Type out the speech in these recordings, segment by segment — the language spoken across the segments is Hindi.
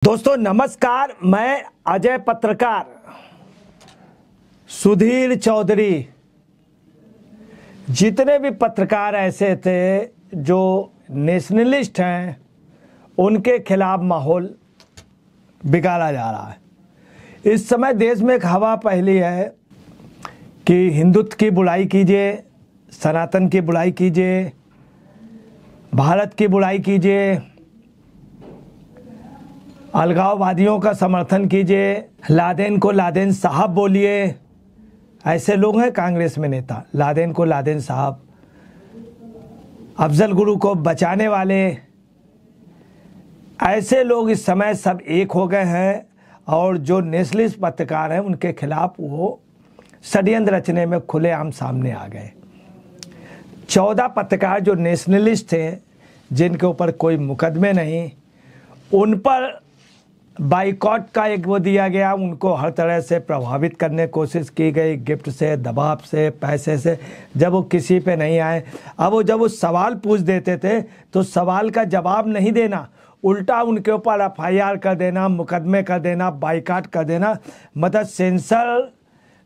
दोस्तों नमस्कार, मैं अजय पत्रकार सुधीर चौधरी। जितने भी पत्रकार ऐसे थे जो नेशनलिस्ट हैं उनके खिलाफ माहौल बिगाड़ा जा रहा है। इस समय देश में एक हवा फैली है कि हिंदुत्व की बुराई कीजिए, सनातन की बुराई कीजिए, भारत की बुराई कीजिए, अलगाववादियों का समर्थन कीजिए, लादेन को लादेन साहब बोलिए। ऐसे लोग हैं कांग्रेस में नेता, लादेन को लादेन साहब, अफजल गुरु को बचाने वाले। ऐसे लोग इस समय सब एक हो गए हैं और जो नेशनलिस्ट पत्रकार हैं उनके खिलाफ वो षड्यंत्र रचने में खुलेआम सामने आ गए। 14 पत्रकार जो नेशनलिस्ट थे, जिनके ऊपर कोई मुकदमे नहीं, उन पर बाइकॉट का एक वो दिया गया। उनको हर तरह से प्रभावित करने की कोशिश की गई, गिफ्ट से, दबाव से, पैसे से। जब वो किसी पे नहीं आए, अब जब वो सवाल पूछ देते थे तो सवाल का जवाब नहीं देना, उल्टा उनके ऊपर FIR कर देना, मुकदमे कर देना, बाइकॉट कर देना, मतलब सेंसर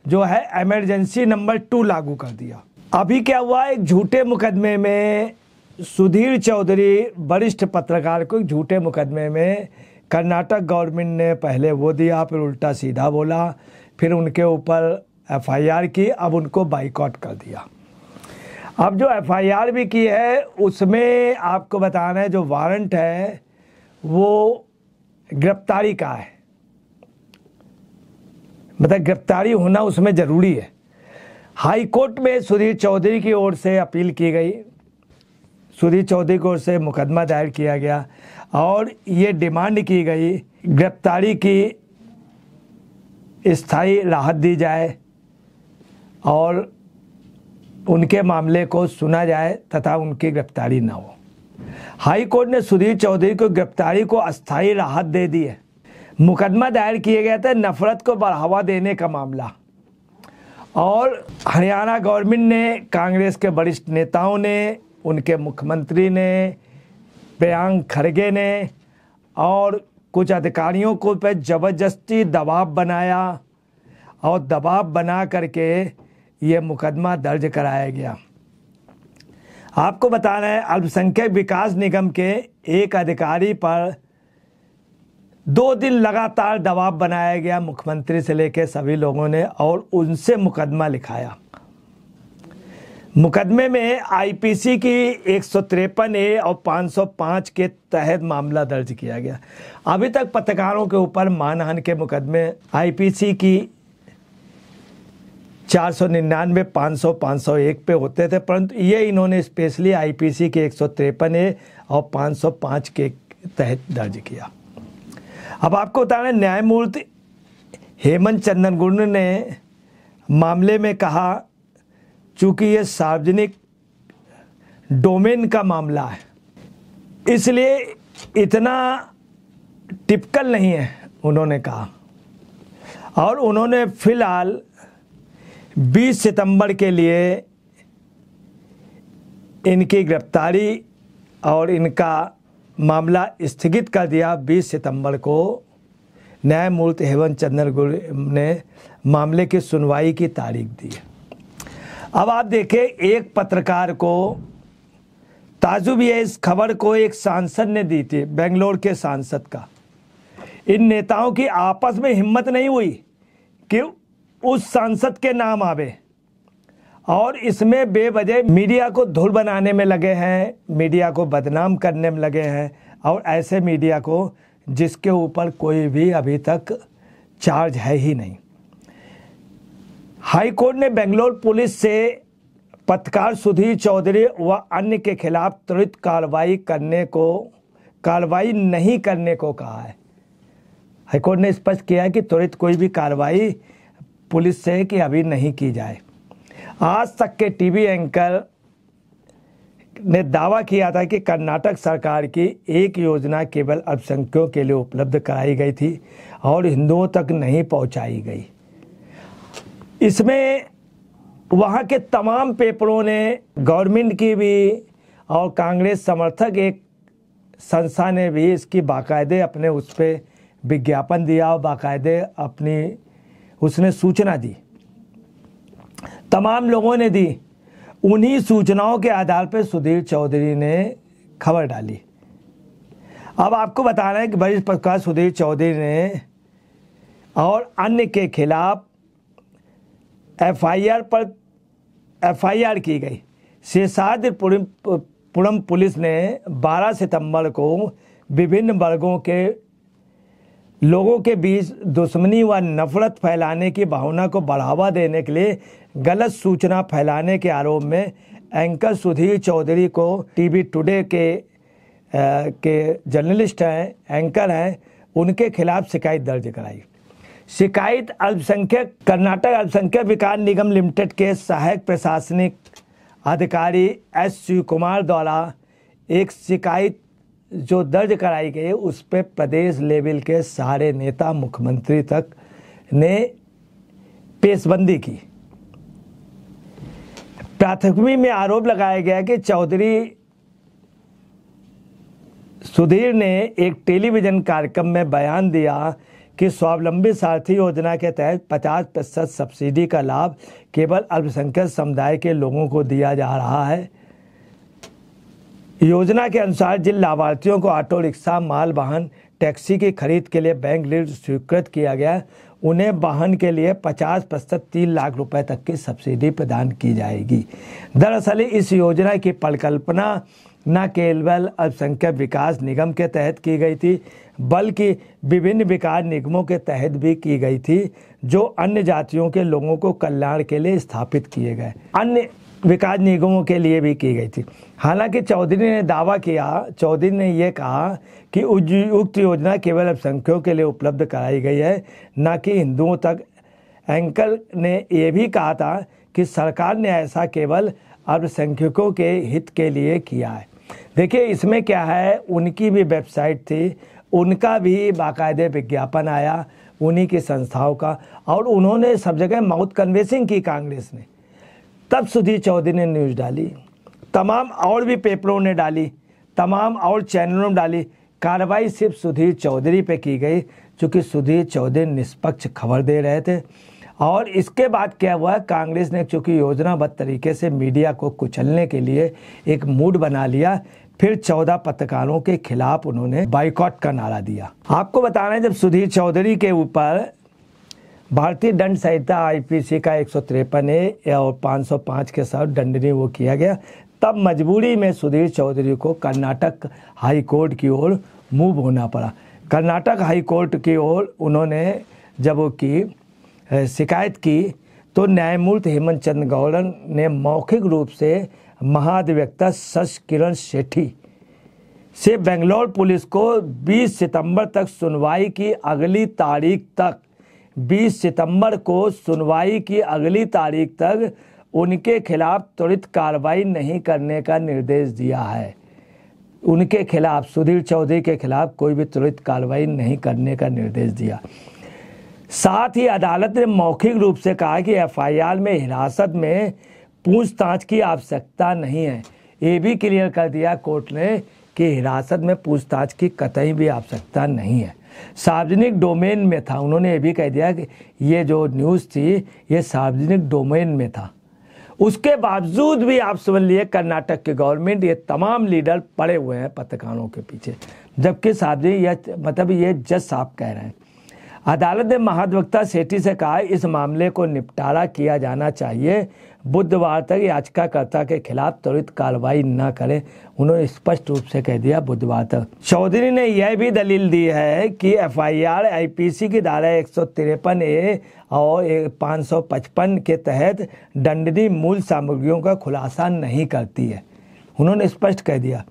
जो है इमरजेंसी नंबर 2 लागू कर दिया। अभी क्या हुआ, एक झूठे मुकदमे में सुधीर चौधरी वरिष्ठ पत्रकार को झूठे मुकदमे में कर्नाटक गवर्नमेंट ने पहले वो दिया, फिर उल्टा सीधा बोला, फिर उनके ऊपर FIR की, अब उनको बाइकॉट कर दिया। अब जो FIR भी की है उसमें आपको बताना है, जो वारंट है वो गिरफ्तारी का है, मतलब गिरफ्तारी होना उसमें ज़रूरी है। हाई कोर्ट में सुधीर चौधरी की ओर से अपील की गई, सुधीर चौधरी की ओर से मुकदमा दायर किया गया और ये डिमांड की गई गिरफ्तारी की स्थायी राहत दी जाए और उनके मामले को सुना जाए तथा उनकी गिरफ्तारी न हो। हाई कोर्ट ने सुधीर चौधरी को गिरफ्तारी को अस्थायी राहत दे दी है। मुकदमा दायर किए गए थे नफरत को बढ़ावा देने का मामला, और हरियाणा गवर्नमेंट ने, कांग्रेस के वरिष्ठ नेताओं ने, उनके मुख्यमंत्री ने, प्रियंक खड़गे ने और कुछ अधिकारियों को पे ज़बरदस्ती दबाव बनाया और दबाव बना करके ये मुकदमा दर्ज कराया गया। आपको बताना है, अल्पसंख्यक विकास निगम के एक अधिकारी पर 2 दिन लगातार दबाव बनाया गया, मुख्यमंत्री से लेकर सभी लोगों ने, और उनसे मुकदमा लिखाया। मुकदमे में IPC की 153A और 505 के तहत मामला दर्ज किया गया। अभी तक पत्रकारों के ऊपर मानहानि के मुकदमे IPC की 499, 500, 501 पे होते थे, परंतु ये इन्होंने स्पेशली IPC के 153A और 505 के तहत दर्ज किया। अब आपको बताना, न्यायमूर्ति हेमंत चंद्रचूड़ ने मामले में कहा, चूँकि ये सार्वजनिक डोमेन का मामला है इसलिए इतना टिपिकल नहीं है, उन्होंने कहा। और उन्होंने फिलहाल 20 सितंबर के लिए इनकी गिरफ्तारी और इनका मामला स्थगित कर दिया। 20 सितंबर को न्यायमूर्ति हेमंत चंद्रचूड़ ने मामले की सुनवाई की तारीख दी है। अब आप देखें, एक पत्रकार को ताजुब है, इस खबर को एक सांसद ने दी थी, बेंगलोर के सांसद का। इन नेताओं की आपस में हिम्मत नहीं हुई कि उस सांसद के नाम आवे, और इसमें बेवजह मीडिया को धुल बनाने में लगे हैं, मीडिया को बदनाम करने में लगे हैं, और ऐसे मीडिया को जिसके ऊपर कोई भी अभी तक चार्ज है ही नहीं। हाई कोर्ट ने बेंगलोर पुलिस से पत्रकार सुधीर चौधरी व अन्य के खिलाफ त्वरित कार्रवाई नहीं करने को कहा है। हाई कोर्ट ने स्पष्ट किया है कि त्वरित कोई भी कार्रवाई पुलिस से कि अभी नहीं की जाए। आज तक के टीवी एंकर ने दावा किया था कि कर्नाटक सरकार की एक योजना केवल अल्पसंख्यकों के लिए उपलब्ध कराई गई थी और हिंदुओं तक नहीं पहुंचाई गई। इसमें वहाँ के तमाम पेपरों ने, गवर्नमेंट की भी और कांग्रेस समर्थक एक संस्था ने भी इसकी बाकायदे अपने उस पर विज्ञापन दिया और बाकायदे अपनी उसने सूचना दी, तमाम लोगों ने दी। उन्हीं सूचनाओं के आधार पर सुधीर चौधरी ने खबर डाली। अब आपको बताना है कि वरिष्ठ पत्रकार सुधीर चौधरी ने और अन्य के खिलाफ एफआईआर की गई। शेषाद्रिपुरम पुलिस ने 12 सितंबर को विभिन्न वर्गों के लोगों के बीच दुश्मनी व नफरत फैलाने की भावना को बढ़ावा देने के लिए गलत सूचना फैलाने के आरोप में एंकर सुधीर चौधरी को टीवी टुडे के जर्नलिस्ट हैं, एंकर हैं, उनके खिलाफ शिकायत दर्ज कराई। शिकायत कर्नाटक अल्पसंख्यक विकास निगम लिमिटेड के सहायक प्रशासनिक अधिकारी एस शिव कुमार द्वारा एक शिकायत जो दर्ज कराई गई, उस पर प्रदेश लेवल के सारे नेता मुख्यमंत्री तक ने पेशबंदी की। प्राथमिकी में आरोप लगाया गया कि सुधीर ने एक टेलीविजन कार्यक्रम में बयान दिया कि स्वावलंबी सारथी योजना के तहत 50% सब्सिडी का लाभ केवल अल्पसंख्यक समुदाय के लोगों को दिया जा रहा है। योजना के अनुसार जिन लाभार्थियों को ऑटो रिक्शा, माल वाहन, टैक्सी की खरीद के लिए बैंक ऋण स्वीकृत किया गया, उन्हें वाहन के लिए 50% 3 लाख रुपए तक की सब्सिडी प्रदान की जाएगी। दरअसल इस योजना की परिकल्पना न केवल अल्पसंख्यक विकास निगम के तहत की गई थी, बल्कि विभिन्न विकास निगमों के तहत भी की गई थी, जो अन्य जातियों के लोगों को कल्याण के लिए स्थापित किए गए अन्य विकास निगमों के लिए भी की गई थी। हालांकि चौधरी ने यह कहा कि उक्त योजना केवल अल्पसंख्यकों के लिए उपलब्ध कराई गई है, न कि हिंदुओं तक। एंकर ने यह भी कहा था कि सरकार ने ऐसा केवल अल्पसंख्यकों के हित के लिए किया है। देखिए इसमें क्या है, उनकी भी वेबसाइट थी, उनका भी बाकायदे विज्ञापन आया उन्हीं की संस्थाओं का, और उन्होंने सब जगह माउथ कन्वेंसिंग की कांग्रेस ने। तब सुधीर चौधरी ने न्यूज़ डाली, तमाम और भी पेपरों ने डाली, तमाम और चैनलों ने डाली। कार्रवाई सिर्फ सुधीर चौधरी पे की गई, क्योंकि सुधीर चौधरी निष्पक्ष खबर दे रहे थे। और इसके बाद क्या हुआ, कांग्रेस ने चूँकि योजनाबद्ध तरीके से मीडिया को कुचलने के लिए एक मूड बना लिया, फिर 14 पत्रकारों के खिलाफ उन्होंने बाइकॉट का नारा दिया। आपको बताना है, जब सुधीर चौधरी के ऊपर भारतीय दंड संहिता आईपीसी का 153A और 505 के साथ दंडनीय वो किया गया, तब मजबूरी में सुधीर चौधरी को कर्नाटक हाई कोर्ट की ओर मूव होना पड़ा। कर्नाटक हाई कोर्ट की ओर उन्होंने जब वो शिकायत की, तो न्यायमूर्ति हेमंत चंद्र गौड़ ने मौखिक रूप से महाधिवक्ता शशि किरण सेठी से बेंगलोर पुलिस को 20 सितंबर तक सुनवाई की अगली तारीख तक 20 सितंबर को सुनवाई की अगली तारीख तक उनके खिलाफ त्वरित कार्रवाई नहीं करने का निर्देश दिया है। उनके खिलाफ, सुधीर चौधरी के खिलाफ कोई भी त्वरित कार्रवाई नहीं करने का निर्देश दिया। साथ ही अदालत ने मौखिक रूप से कहा कि एफआईआर में हिरासत में पूछताछ की आवश्यकता नहीं है। ये भी क्लियर कर दिया कोर्ट ने कि हिरासत में पूछताछ की कतई भी आवश्यकता नहीं है, सार्वजनिक डोमेन में था। उन्होंने ये भी कह दिया कि ये जो न्यूज़ थी ये सार्वजनिक डोमेन में था। उसके बावजूद भी आप समझ लिए कर्नाटक की गवर्नमेंट, ये तमाम लीडर पड़े हुए हैं पत्रकारों के पीछे, जबकि सार्वजनिक ये जज साहब कह रहे हैं। अदालत ने महाधिवक्ता सेठी से कहा इस मामले को निपटारा किया जाना चाहिए, बुधवार तक याचिकाकर्ता के खिलाफ त्वरित कार्रवाई न करें। उन्होंने स्पष्ट रूप से कह दिया बुधवार तक। चौधरी ने यह भी दलील दी है कि एफआईआर आईपीसी की धारा 153A और 555 के तहत दंडनीय मूल सामग्रियों का खुलासा नहीं करती है। उन्होंने स्पष्ट कह दिया।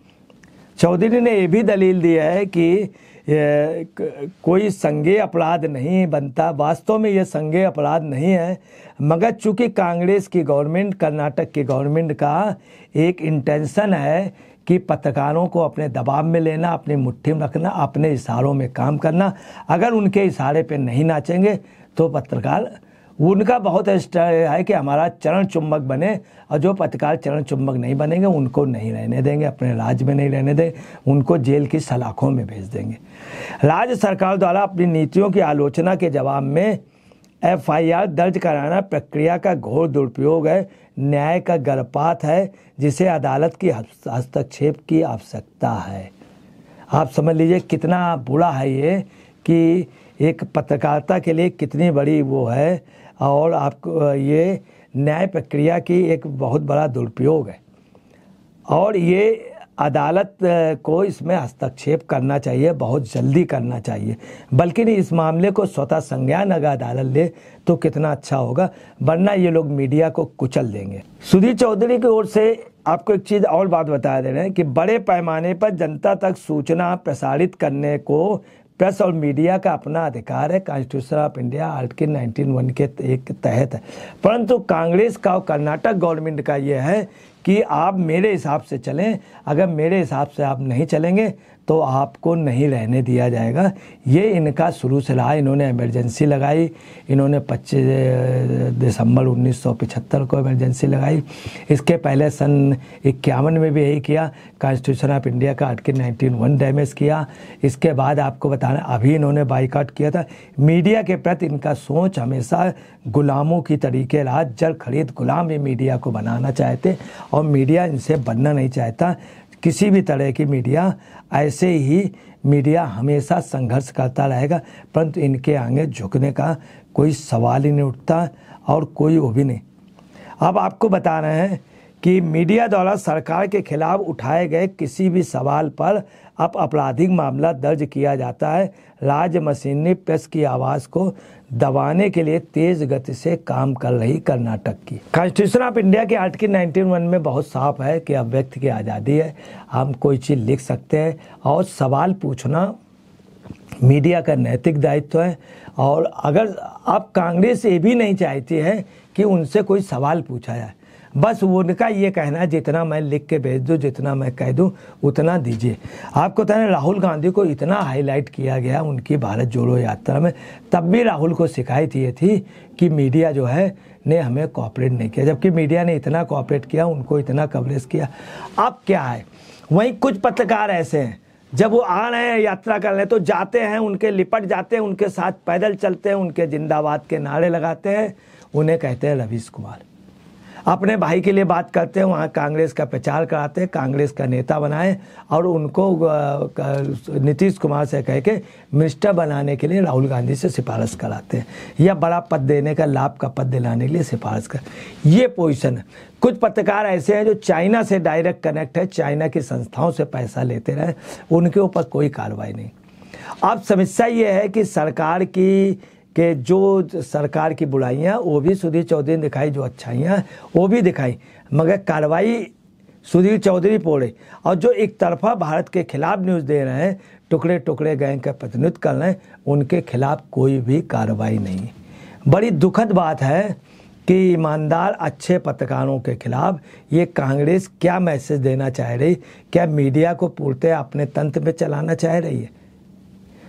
चौधरी ने यह भी दलील दी है कि कोई संज्ञेय अपराध नहीं बनता। वास्तव में ये संज्ञेय अपराध नहीं है, मगर चूंकि कांग्रेस की गवर्नमेंट, कर्नाटक की गवर्नमेंट का एक इंटेंशन है कि पत्रकारों को अपने दबाव में लेना, अपनी मुट्ठी में रखना, अपने इशारों में काम करना। अगर उनके इशारे पे नहीं नाचेंगे तो पत्रकार उनका बहुत है कि हमारा चरण चुंबक बने, और जो पत्रकार चरण चुंबक नहीं बनेंगे उनको नहीं रहने देंगे, अपने राज्य में नहीं रहने देंगे, उनको जेल की सलाखों में भेज देंगे। राज्य सरकार द्वारा अपनी नीतियों की आलोचना के जवाब में FIR दर्ज कराना प्रक्रिया का घोर दुरुपयोग है, न्याय का गर्भपात है, जिसे अदालत की हस्तक्षेप की आवश्यकता है। आप समझ लीजिए कितना बुरा है ये, कि एक पत्रकारिता के लिए कितनी बड़ी वो है, और आपको ये न्याय प्रक्रिया की एक बहुत बड़ा दुरुपयोग है, और ये अदालत को इसमें हस्तक्षेप करना चाहिए, बहुत जल्दी करना चाहिए। बल्कि इस मामले को स्वतः संज्ञान अगर अदालत ले तो कितना अच्छा होगा, वरना ये लोग मीडिया को कुचल देंगे। सुधीर चौधरी की ओर से आपको एक चीज़ और बात बता दे रहे हैं कि बड़े पैमाने पर जनता तक सूचना प्रसारित करने को प्रेस और मीडिया का अपना अधिकार है, कॉन्स्टिट्यूशन ऑफ इंडिया आर्टिकल 19(1) के एक तहत है। परंतु कांग्रेस का और कर्नाटक गवर्नमेंट का ये है कि आप मेरे हिसाब से चलें, अगर मेरे हिसाब से आप नहीं चलेंगे तो आपको नहीं रहने दिया जाएगा। ये इनका शुरू से रहा। इन्होंने इमरजेंसी लगाई, इन्होंने 25 दिसंबर 1975 को इमरजेंसी लगाई। इसके पहले सन 51 में भी यही किया, कॉन्स्टिट्यूशन ऑफ इंडिया का आर्टिकल 19(1) डैमेज किया। इसके बाद आपको बताना अभी इन्होंने बाइकआउट किया था। मीडिया के प्रति इनका सोच हमेशा गुलामों की तरीके रहा, जड़ खरीद गुलाम ये मीडिया को बनाना चाहते, और मीडिया इनसे बनना नहीं चाहता। किसी भी तरह की मीडिया, ऐसे ही मीडिया हमेशा संघर्ष करता रहेगा, परंतु इनके आगे झुकने का कोई सवाल ही नहीं उठता, और कोई वो भी नहीं। अब आपको बता रहे हैं कि मीडिया द्वारा सरकार के खिलाफ उठाए गए किसी भी सवाल पर अब आपराधिक मामला दर्ज किया जाता है। राज्य मशीनरी प्रेस की आवाज़ को दबाने के लिए तेज गति से काम कर रही कर्नाटक की। कॉन्स्टिट्यूशन ऑफ इंडिया के आर्टिकल 19(1) में बहुत साफ है कि अभिव्यक्ति की आज़ादी है, हम कोई चीज़ लिख सकते हैं, और सवाल पूछना मीडिया का नैतिक दायित्व है। और अगर अब कांग्रेस ये भी नहीं चाहती है कि उनसे कोई सवाल पूछा जाए, बस उनका ये कहना है जितना मैं लिख के भेज दूँ, जितना मैं कह दूँ उतना दीजिए। आपको पता है राहुल गांधी को इतना हाईलाइट किया गया उनकी भारत जोड़ो यात्रा में, तब भी राहुल को शिकायत ये थी कि मीडिया जो है ने हमें कोऑपरेट नहीं किया, जबकि मीडिया ने इतना कोऑपरेट किया, उनको इतना कवरेज किया। अब क्या है, वहीं कुछ पत्रकार ऐसे हैं जब वो आ रहे हैं यात्रा कर रहे हैं तो जाते हैं, उनके लिपट जाते हैं, उनके साथ पैदल चलते हैं, उनके जिंदाबाद के नारे लगाते हैं, उन्हें कहते हैं रवीश कुमार। अपने भाई के लिए बात करते हैं, वहाँ कांग्रेस का प्रचार कराते हैं, कांग्रेस का नेता बनाए, और उनको नीतीश कुमार से कह के मिनिस्टर बनाने के लिए राहुल गांधी से सिफारिश कराते हैं, या बड़ा पद देने का, लाभ का पद दिलाने के लिए सिफारिश कर। ये पोजीशन है। कुछ पत्रकार ऐसे हैं जो चाइना से डायरेक्ट कनेक्ट है, चाइना की संस्थाओं से पैसा लेते रहे, उनके ऊपर कोई कार्रवाई नहीं। अब समस्या ये है कि सरकार की जो सरकार की बुराइयाँ वो भी सुधीर चौधरी ने दिखाई, जो अच्छाइयाँ वो भी दिखाई, मगर कार्रवाई सुधीर चौधरी पोड़े। और जो एक तरफा भारत के खिलाफ न्यूज़ दे रहे हैं, टुकड़े टुकड़े गैंग का प्रतिनिधित्व कर रहे हैं, उनके खिलाफ कोई भी कार्रवाई नहीं। बड़ी दुखद बात है कि ईमानदार अच्छे पत्रकारों के खिलाफ ये कांग्रेस क्या मैसेज देना चाह रही, क्या मीडिया को पूर्णतः अपने तंत्र में चलाना चाह रही है।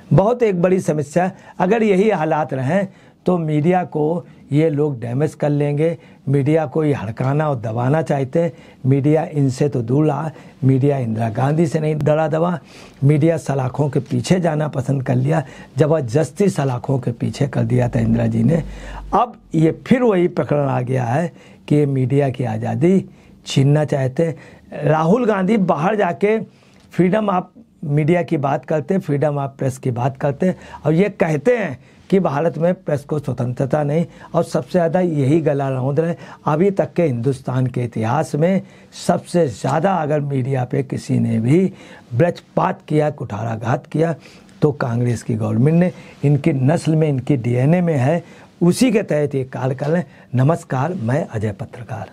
बहुत एक बड़ी समस्या। अगर यही हालात रहें तो मीडिया को ये लोग डैमेज कर लेंगे। मीडिया को ये हड़काना और दबाना चाहते हैं। मीडिया इनसे तो दूर रहा, मीडिया इंदिरा गांधी से नहीं डरा दबा, मीडिया सलाखों के पीछे जाना पसंद कर लिया, ज़बरदस्ती सलाखों के पीछे कर दिया था इंदिरा जी ने। अब ये फिर वही प्रकरण आ गया है कि ये मीडिया की आज़ादी छीनना चाहते हैं। राहुल गांधी बाहर जाके फ्रीडम ऑफ मीडिया की बात करते हैं, फ्रीडम ऑफ प्रेस की बात करते हैं, और ये कहते हैं कि भारत में प्रेस को स्वतंत्रता नहीं, और सबसे ज़्यादा यही गला रौंद रहे। अभी तक के हिंदुस्तान के इतिहास में सबसे ज़्यादा अगर मीडिया पे किसी ने भी वज्रपात किया, कुठाराघात किया, तो कांग्रेस की गवर्नमेंट ने। इनकी नस्ल में, इनकी DNA में है, उसी के तहत ये कार्य कर रहे हैं। नमस्कार, मैं अजय पत्रकार।